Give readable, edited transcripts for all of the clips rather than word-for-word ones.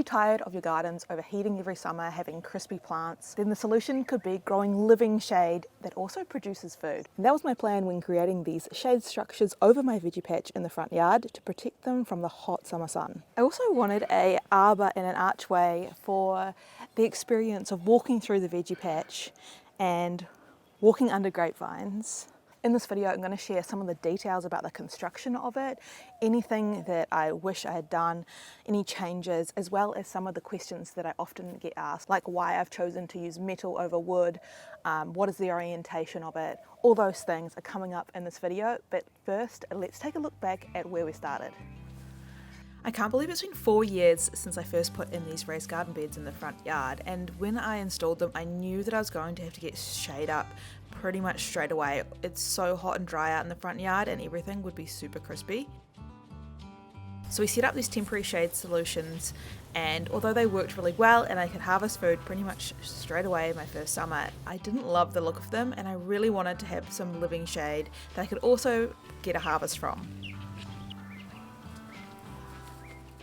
you tired of your gardens overheating every summer, having crispy plants? Then the solution could be growing living shade that also produces food. And that was my plan when creating these shade structures over my veggie patch in the front yard to protect them from the hot summer sun. I also wanted an arbour and an archway for the experience of walking through the veggie patch and walking under grapevines. In this video, I'm going to share some of the details about the construction of it, anything that I wish I had done, any changes, as well as some of the questions that I often get asked, like why I've chosen to use metal over wood, what is the orientation of it. All those things are coming up in this video, but first, let's take a look back at where we started. I can't believe it's been 4 years since I first put in these raised garden beds in the front yard, and when I installed them I knew that I was going to have to get shade up pretty much straight away. It's so hot and dry out in the front yard and everything would be super crispy. So we set up these temporary shade solutions, and although they worked really well and I could harvest food pretty much straight away my first summer, I didn't love the look of them and I really wanted to have some living shade that I could also get a harvest from.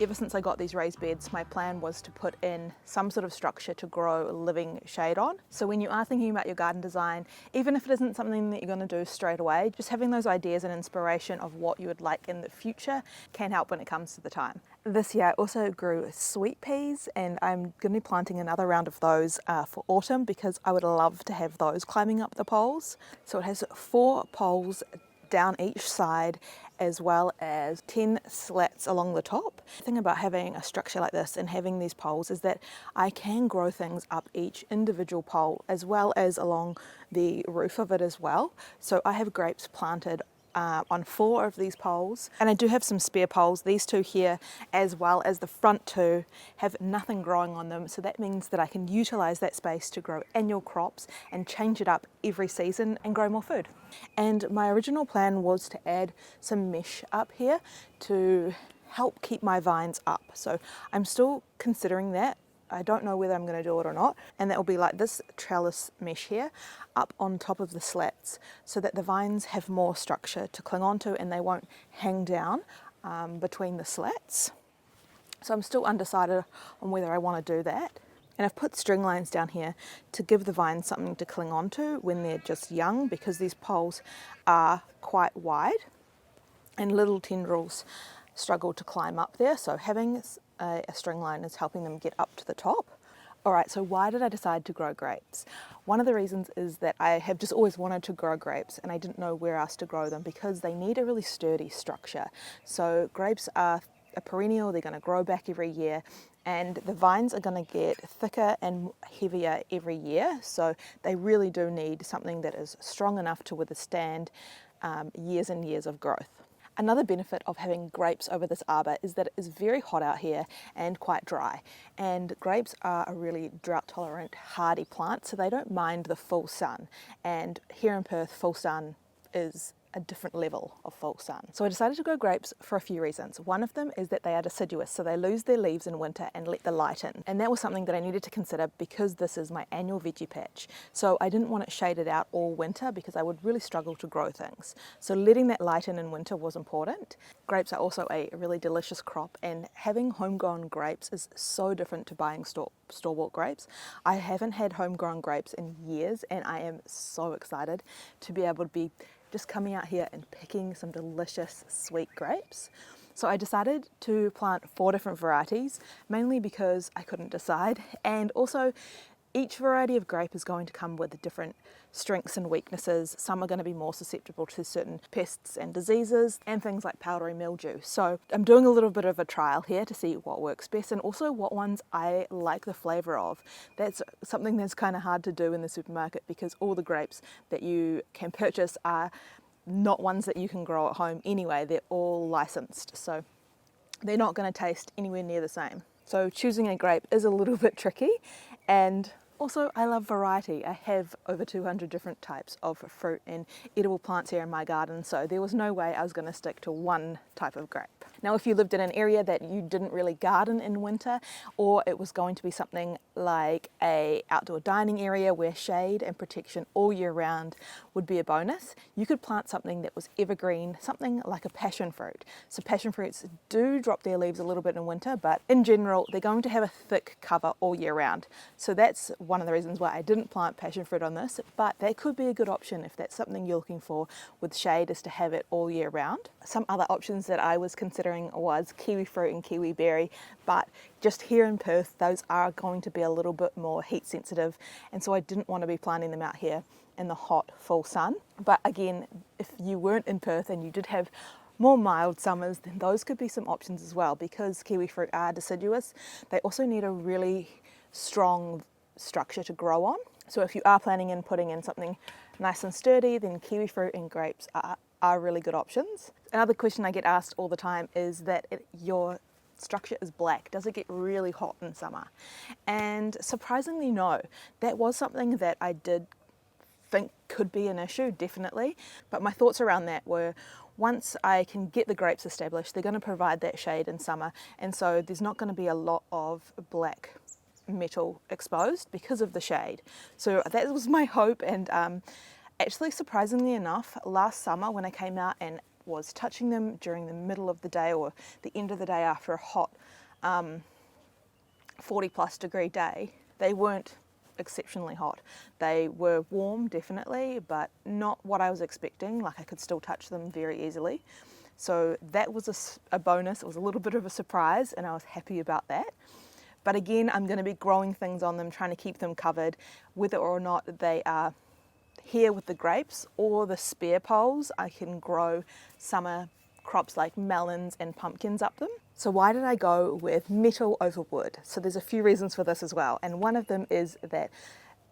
Ever since I got these raised beds, my plan was to put in some sort of structure to grow living shade on. So when you are thinking about your garden design, even if it isn't something that you're going to do straight away, just having those ideas and inspiration of what you would like in the future can help when it comes to the time. This year I also grew sweet peas, and I'm going to be planting another round of those for autumn because I would love to have those climbing up the poles. So it has 4 poles down each side, as well as 10 slats along the top. The thing about having a structure like this and having these poles is that I can grow things up each individual pole as well as along the roof of it as well. So I have grapes planted on 4 of these poles, and I do have some spare poles. These 2 here as well as the front 2 have nothing growing on them, so that means that I can utilize that space to grow annual crops and change it up every season and grow more food. And my original plan was to add some mesh up here to help keep my vines up, so I'm still considering that. I don't know whether I'm going to do it or not, and that will be like this trellis mesh here up on top of the slats so that the vines have more structure to cling onto and they won't hang down between the slats. So I'm still undecided on whether I want to do that. And I've put string lines down here to give the vines something to cling onto when they're just young, because these poles are quite wide and little tendrils struggle to climb up there, so having a string line is helping them get up to the top. Alright, so why did I decide to grow grapes? One of the reasons is that I have just always wanted to grow grapes and I didn't know where else to grow them because they need a really sturdy structure. So grapes are a perennial, they're going to grow back every year, and the vines are going to get thicker and heavier every year, so they really do need something that is strong enough to withstand years and years of growth. Another benefit of having grapes over this arbour is that it is very hot out here and quite dry, and grapes are a really drought tolerant hardy plant, so they don't mind the full sun, and here in Perth full sun is a different level of full sun. So I decided to grow grapes for a few reasons. One of them is that they are deciduous, so they lose their leaves in winter and let the light in. And that was something that I needed to consider because this is my annual veggie patch. So I didn't want it shaded out all winter because I would really struggle to grow things. So letting that light in winter was important. Grapes are also a really delicious crop, and having homegrown grapes is so different to buying store-bought grapes. I haven't had homegrown grapes in years, and I am so excited to be able to be just coming out here and picking some delicious sweet grapes. So I decided to plant 4 different varieties, mainly because I couldn't decide, and also each variety of grape is going to come with different strengths and weaknesses. Some are going to be more susceptible to certain pests and diseases and things like powdery mildew. So I'm doing a little bit of a trial here to see what works best and also what ones I like the flavour of. That's something that's kind of hard to do in the supermarket because all the grapes that you can purchase are not ones that you can grow at home anyway. They're all licensed, so they're not going to taste anywhere near the same. So choosing a grape is a little bit tricky, and Also, I love variety. I have over 200 different types of fruit and edible plants here in my garden, so there was no way I was going to stick to one type of grape. Now, if you lived in an area that you didn't really garden in winter, or it was going to be something like an outdoor dining area where shade and protection all year round would be a bonus, you could plant something that was evergreen, something like a passion fruit. So passion fruits do drop their leaves a little bit in winter, but in general, they're going to have a thick cover all year round. So that's one of the reasons why I didn't plant passion fruit on this, but that could be a good option if that's something you're looking for with shade, is to have it all year round. Some other options that I was considering was kiwi fruit and kiwi berry, but just here in Perth, those are going to be a little bit more heat sensitive, and so I didn't want to be planting them out here in the hot, full sun. But again, if you weren't in Perth and you did have more mild summers, then those could be some options as well. Because kiwi fruit are deciduous, they also need a really strong structure to grow on. So if you are planning on putting in something nice and sturdy, then kiwi fruit and grapes are really good options. Another question I get asked all the time is that your structure is black. Does it get really hot in summer? And surprisingly, no. That was something that I did think could be an issue, definitely. But my thoughts around that were, once I can get the grapes established, they're going to provide that shade in summer, and so there's not going to be a lot of black metal exposed because of the shade. So that was my hope, and actually, surprisingly enough, last summer when I came out and was touching them during the middle of the day or the end of the day after a hot 40 plus degree day, they weren't exceptionally hot. They were warm, definitely, but not what I was expecting. Like, I could still touch them very easily. So that was a bonus. It was a little bit of a surprise, and I was happy about that. But again, I'm going to be growing things on them, trying to keep them covered, whether or not they are here with the grapes or the spare poles. I can grow summer crops like melons and pumpkins up them. So why did I go with metal over wood? So there's a few reasons for this as well, and one of them is that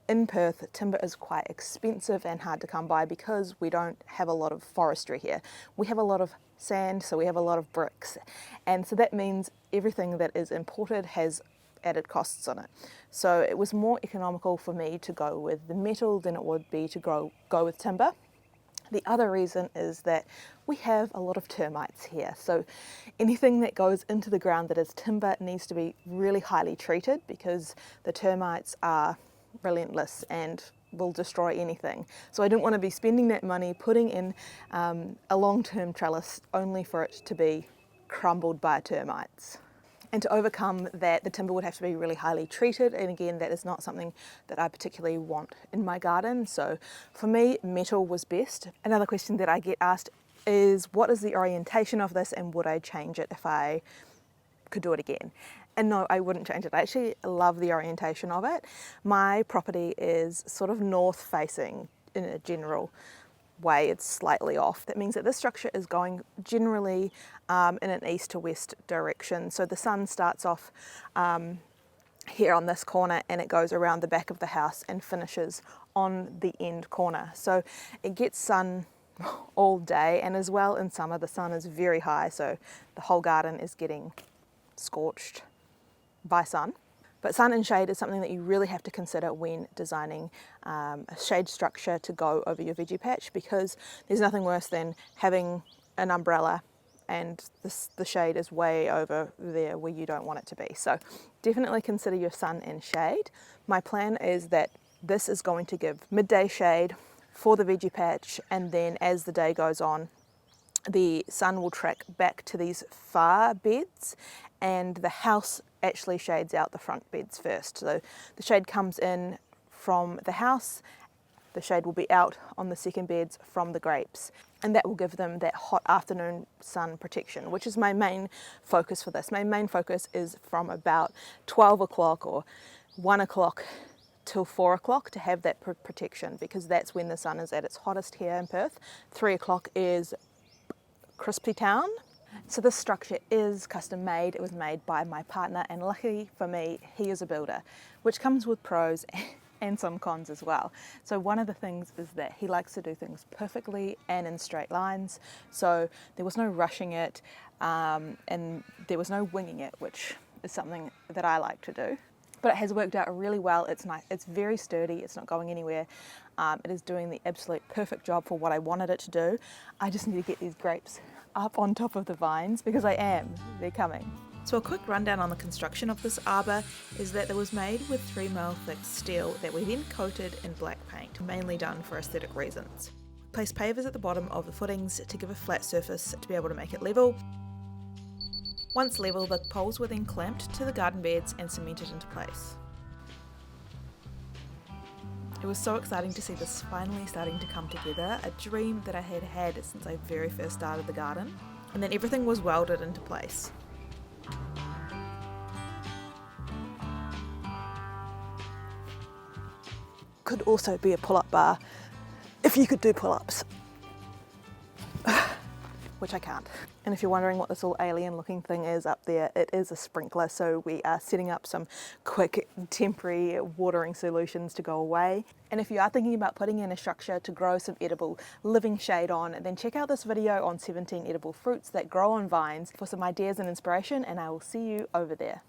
in Perth, timber is quite expensive and hard to come by because we don't have a lot of forestry here. We have a lot of sand, so we have a lot of bricks, and so that means everything that is imported has added costs on it. So it was more economical for me to go with the metal than it would be to go with timber. The other reason is that we have a lot of termites here. So anything that goes into the ground that is timber needs to be really highly treated, because the termites are relentless and will destroy anything. So I didn't want to be spending that money putting in a long-term trellis only for it to be crumbled by termites. And to overcome that, the timber would have to be really highly treated, and again, that is not something that I particularly want in my garden. So for me, metal was best. Another question that I get asked is, what is the orientation of this, and would I change it if I could do it again? And no, I wouldn't change it. I actually love the orientation of it. My property is sort of north facing in a general way. It's slightly off. That means that this structure is going generally in an east to west direction. So the sun starts off here on this corner and it goes around the back of the house and finishes on the end corner. So it gets sun all day, and as well in summer the sun is very high, so the whole garden is getting scorched by sun. But sun and shade is something that you really have to consider when designing a shade structure to go over your veggie patch, because there's nothing worse than having an umbrella and the shade is way over there where you don't want it to be. So definitely consider your sun and shade. My plan is that this is going to give midday shade for the veggie patch, and then as the day goes on, the sun will track back to these far beds, and the house actually shades out the front beds first. So the shade comes in from the house, the shade will be out on the second beds from the grapes, and that will give them that hot afternoon sun protection, which is my main focus for this. My main focus is from about 12 o'clock or 1 o'clock till 4 o'clock to have that protection, because that's when the sun is at its hottest here in Perth. 3 o'clock is crispy town. So this structure is custom made. It was made by my partner, and luckily for me, he is a builder, which comes with pros and some cons as well. So one of the things is that he likes to do things perfectly and in straight lines. So there was no rushing it, and there was no winging it, which is something that I like to do. But it has worked out really well. It's nice. It's very sturdy. It's not going anywhere. It is doing the absolute perfect job for what I wanted it to do. I just need to get these grapes up on top of the vines because they're coming. So a quick rundown on the construction of this arbour is that it was made with 3 mil thick steel that we then coated in black paint, mainly done for aesthetic reasons. Placed pavers at the bottom of the footings to give a flat surface to be able to make it level. Once level, the poles were then clamped to the garden beds and cemented into place. It was so exciting to see this finally starting to come together, a dream that I had had since I very first started the garden, and then everything was welded into place. Could also be a pull-up bar if you could do pull-ups, which I can't. And if you're wondering what this all alien looking thing is up there, it is a sprinkler. So we are setting up some quick temporary watering solutions to go away. And if you are thinking about putting in a structure to grow some edible living shade on, then check out this video on 17 edible fruits that grow on vines for some ideas and inspiration, and I will see you over there.